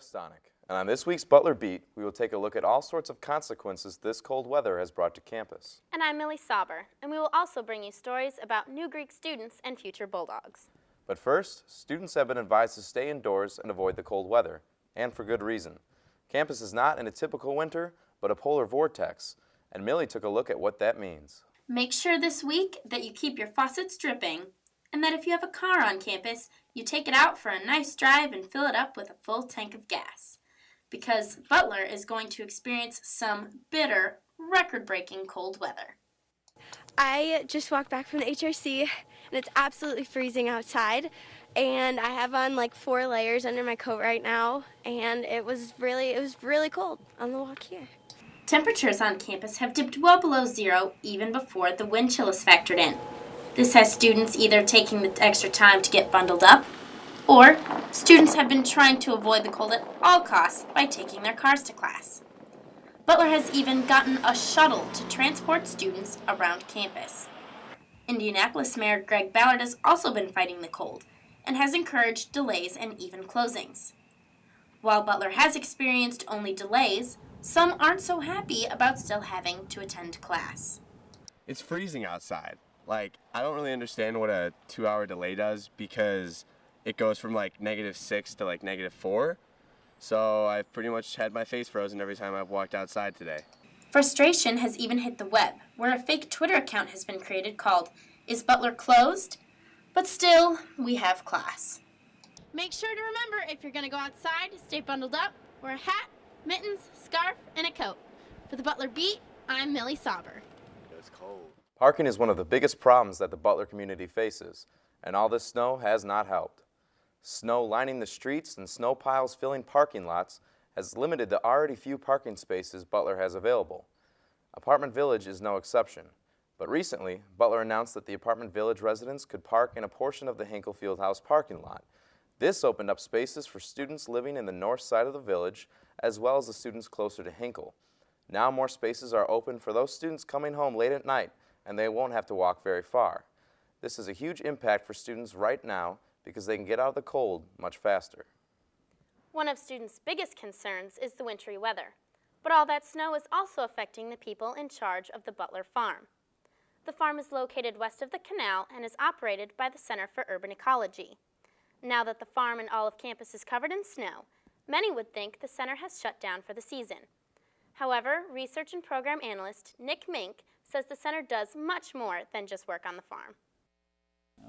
Jeff Stonick, and on this week's Butler Beat, we will take a look at all sorts of consequences this cold weather has brought to campus. And I'm Millie Sauber, and we will also bring you stories about new Greek students and future Bulldogs. But first, students have been advised to stay indoors and avoid the cold weather, and for good reason. Campus is not in a typical winter, but a polar vortex, and Millie took a look at what that means. Make sure this week that you keep your faucets dripping, and that if you have a car on campus, you take it out for a nice drive and fill it up with a full tank of gas. Because Butler is going to experience some bitter, record-breaking cold weather. I just walked back from the HRC, and it's absolutely freezing outside. And I have on like 4 layers under my coat right now, and it was really cold on the walk here. Temperatures on campus have dipped well below zero even before the wind chill is factored in. This has students either taking the extra time to get bundled up, or students have been trying to avoid the cold at all costs by taking their cars to class. Butler has even gotten a shuttle to transport students around campus. Indianapolis Mayor Greg Ballard has also been fighting the cold and has encouraged delays and even closings. While Butler has experienced only delays, some aren't so happy about still having to attend class. It's freezing outside. I don't really understand what a 2-hour delay does because it goes from -6 to -4. So I've pretty much had my face frozen every time I've walked outside today. Frustration has even hit the web, where a fake Twitter account has been created called "Is Butler Closed?" But still, we have class. Make sure to remember, if you're going to go outside, stay bundled up, wear a hat, mittens, scarf, and a coat. For the Butler Beat, I'm Millie Sauber. It's cold. Parking is one of the biggest problems that the Butler community faces, and all this snow has not helped. Snow lining the streets and snow piles filling parking lots has limited the already few parking spaces Butler has available. Apartment Village is no exception, but recently, Butler announced that the Apartment Village residents could park in a portion of the Hinkle Fieldhouse parking lot. This opened up spaces for students living in the north side of the village, as well as the students closer to Hinkle. Now more spaces are open for those students coming home late at night, and they won't have to walk very far. This is a huge impact for students right now because they can get out of the cold much faster. One of students' biggest concerns is the wintry weather, but all that snow is also affecting the people in charge of the Butler Farm. The farm is located west of the canal and is operated by the Center for Urban Ecology. Now that the farm and all of campus is covered in snow, many would think the center has shut down for the season. However, research and program analyst Nick Mink says the center does much more than just work on the farm.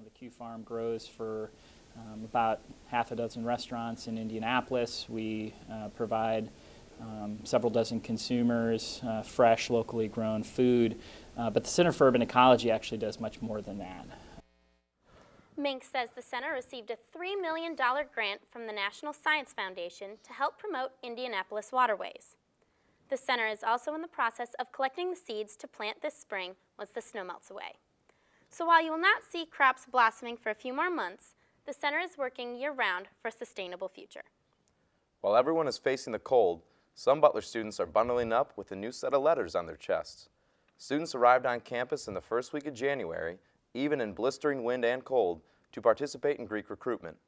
The Q Farm grows for about half a dozen restaurants in Indianapolis. We provide several dozen consumers fresh, locally grown food, but the Center for Urban Ecology actually does much more than that. Mink says the center received a $3 million grant from the National Science Foundation to help promote Indianapolis waterways. The center is also in the process of collecting the seeds to plant this spring once the snow melts away. So while you will not see crops blossoming for a few more months, the center is working year-round for a sustainable future. While everyone is facing the cold, some Butler students are bundling up with a new set of letters on their chests. Students arrived on campus in the first week of January, even in blistering wind and cold, to participate in Greek recruitment.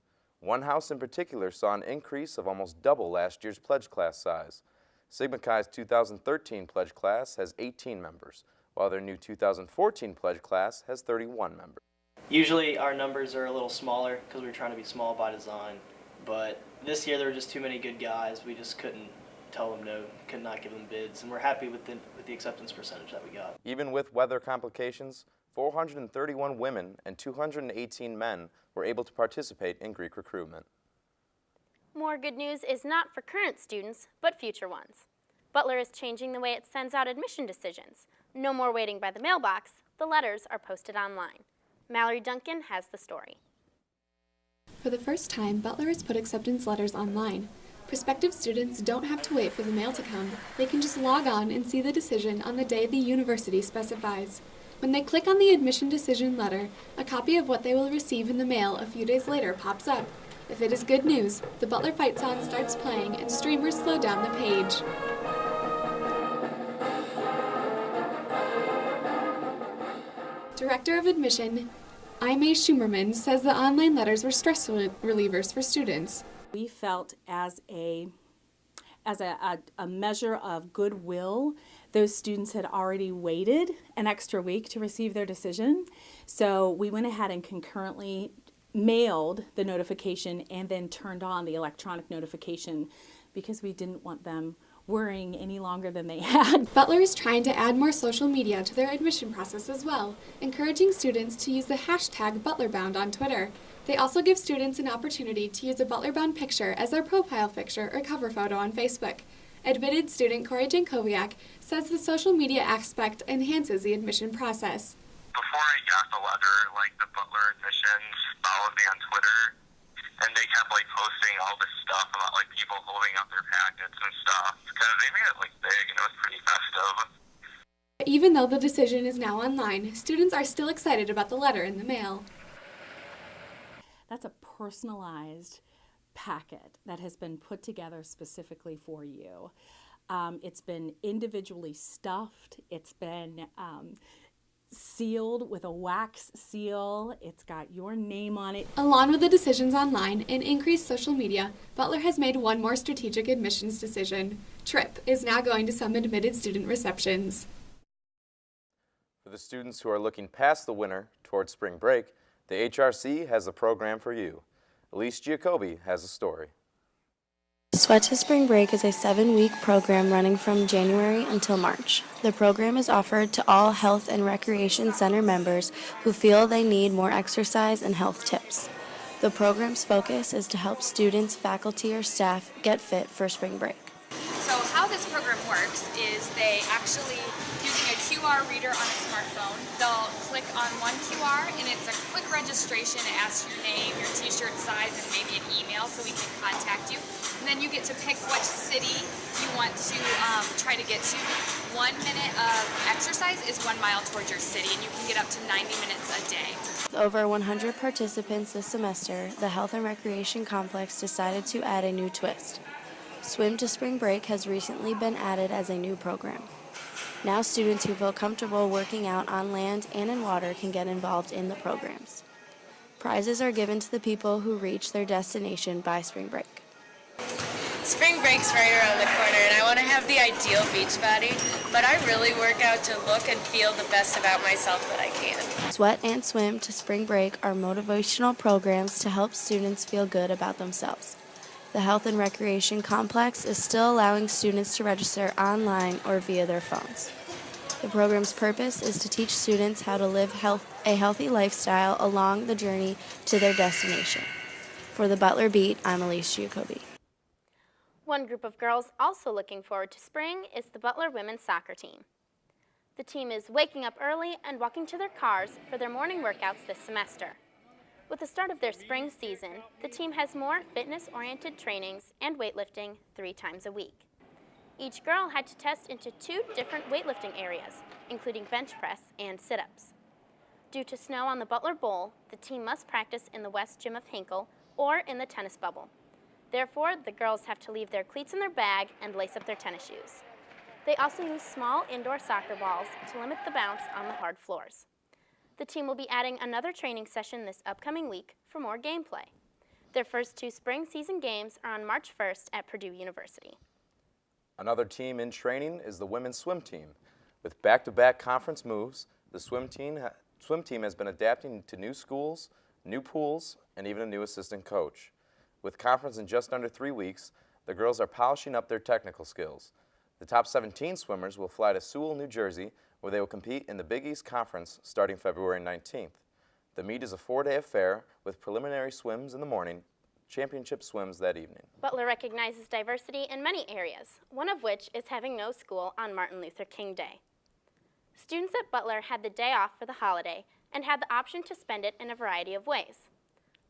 One house in particular saw an increase of almost double last year's pledge class size. Sigma Chi's 2013 pledge class has 18 members, while their new 2014 pledge class has 31 members. Usually our numbers are a little smaller because we're trying to be small by design, but this year there were just too many good guys. We just couldn't tell them no, could not give them bids, and we're happy with the acceptance percentage that we got. Even with weather complications, 431 women and 218 men were able to participate in Greek recruitment. More good news is not for current students, but future ones. Butler is changing the way it sends out admission decisions. No more waiting by the mailbox. The letters are posted online. Mallory Duncan has the story. For the first time, Butler has put acceptance letters online. Prospective students don't have to wait for the mail to come. They can just log on and see the decision on the day the university specifies. When they click on the admission decision letter, a copy of what they will receive in the mail a few days later pops up. If it is good news, the Butler fight song starts playing and streamers slow down the page. Director of Admission, Aimee Schumerman, says the online letters were stress relievers for students. We felt as a measure of goodwill, those students had already waited an extra week to receive their decision. So we went ahead and concurrently mailed the notification and then turned on the electronic notification because we didn't want them worrying any longer than they had. Butler is trying to add more social media to their admission process as well, encouraging students to use the hashtag ButlerBound on Twitter. They also give students an opportunity to use a Butler-bound picture as their profile picture or cover photo on Facebook. Admitted student Corey Jankowiak says the social media aspect enhances the admission process. Before I got the letter, the Butler admissions followed me on Twitter, and they kept posting all this stuff about people holding up their packets and stuff, because they made it big and it was pretty festive. Even though the decision is now online, students are still excited about the letter in the mail. That's a personalized packet that has been put together specifically for you. It's been individually stuffed. It's been sealed with a wax seal. It's got your name on it. Along with the decisions online and increased social media, Butler has made one more strategic admissions decision. TRIP is now going to some admitted student receptions. For the students who are looking past the winter towards spring break, the HRC has a program for you. Elise Giacobbe has a story. Sweat to Spring Break is a 7-week program running from January until March. The program is offered to all Health and Recreation Center members who feel they need more exercise and health tips. The program's focus is to help students, faculty, or staff get fit for spring break. So how this program works is they actually, using a QR reader on a smartphone, they'll click on one QR and it's a quick registration. It asks your name, your t-shirt size, and maybe an email so we can contact you. And then you get to pick which city you want to try to get to. 1 minute of exercise is 1 mile towards your city, and you can get up to 90 minutes a day. With over 100 participants this semester, the Health and Recreation Complex decided to add a new twist. Swim to Spring Break has recently been added as a new program. Now students who feel comfortable working out on land and in water can get involved in the programs. Prizes are given to the people who reach their destination by spring break. Spring break's right around the corner, and I want to have the ideal beach body, but I really work out to look and feel the best about myself that I can. Sweat and Swim to Spring Break are motivational programs to help students feel good about themselves. The Health and Recreation Complex is still allowing students to register online or via their phones. The program's purpose is to teach students how to live a healthy lifestyle along the journey to their destination. For the Butler Beat, I'm Elise Giacobbe. One group of girls also looking forward to spring is the Butler women's soccer team. The team is waking up early and walking to their cars for their morning workouts this semester. With the start of their spring season, the team has more fitness-oriented trainings and weightlifting 3 times a week. Each girl had to test into 2 different weightlifting areas, including bench press and sit-ups. Due to snow on the Butler Bowl, the team must practice in the West Gym of Hinkle or in the tennis bubble. Therefore, the girls have to leave their cleats in their bag and lace up their tennis shoes. They also use small indoor soccer balls to limit the bounce on the hard floors. The team will be adding another training session this upcoming week for more gameplay. Their first 2 spring season games are on March 1st at Purdue University. Another team in training is the women's swim team. With back-to-back conference moves, the swim team has been adapting to new schools, new pools, and even a new assistant coach. With conference in just under 3 weeks, the girls are polishing up their technical skills. The top 17 swimmers will fly to Sewell, New Jersey, where they will compete in the Big East Conference starting February 19th. The meet is a 4-day affair with preliminary swims in the morning, championship swims that evening. Butler recognizes diversity in many areas, one of which is having no school on Martin Luther King Day. Students at Butler had the day off for the holiday and had the option to spend it in a variety of ways.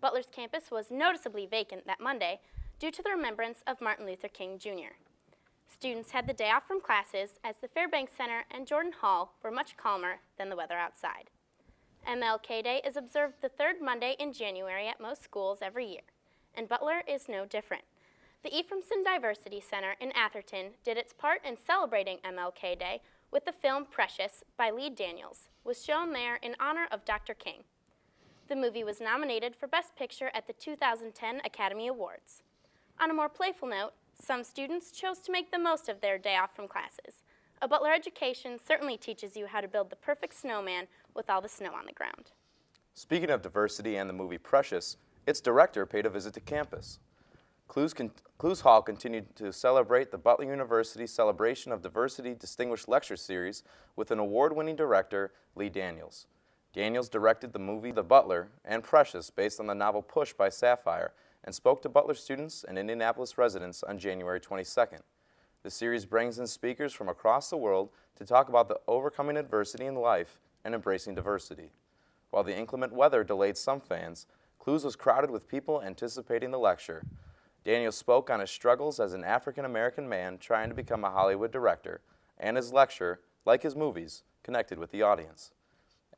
Butler's campus was noticeably vacant that Monday due to the remembrance of Martin Luther King Jr. Students had the day off from classes as the Fairbanks Center and Jordan Hall were much calmer than the weather outside. MLK Day is observed the 3rd Monday in January at most schools every year, and Butler is no different. The Ephraimson Diversity Center in Atherton did its part in celebrating MLK Day with the film Precious by Lee Daniels, was shown there in honor of Dr. King. The movie was nominated for Best Picture at the 2010 Academy Awards. On a more playful note, some students chose to make the most of their day off from classes. A Butler education certainly teaches you how to build the perfect snowman with all the snow on the ground. Speaking of diversity and the movie Precious, its director paid a visit to campus. Clues Hall continued to celebrate the Butler University Celebration of Diversity Distinguished Lecture Series with an award-winning director, Lee Daniels. Daniels directed the movie The Butler and Precious based on the novel Push by Sapphire and spoke to Butler students and Indianapolis residents on January 22nd. The series brings in speakers from across the world to talk about the overcoming adversity in life and embracing diversity. While the inclement weather delayed some fans, Clues was crowded with people anticipating the lecture. Daniels spoke on his struggles as an African-American man trying to become a Hollywood director, and his lecture, like his movies, connected with the audience.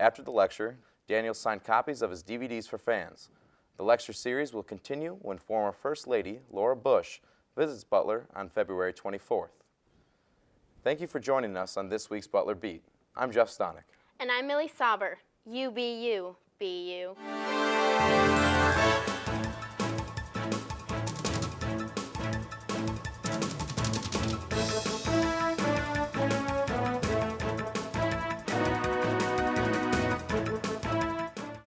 After the lecture, Daniels signed copies of his DVDs for fans. The lecture series will continue when former First Lady Laura Bush visits Butler on February 24th. Thank you for joining us on this week's Butler Beat. I'm Jeff Stonick. And I'm Millie Sauber. You be you, be you.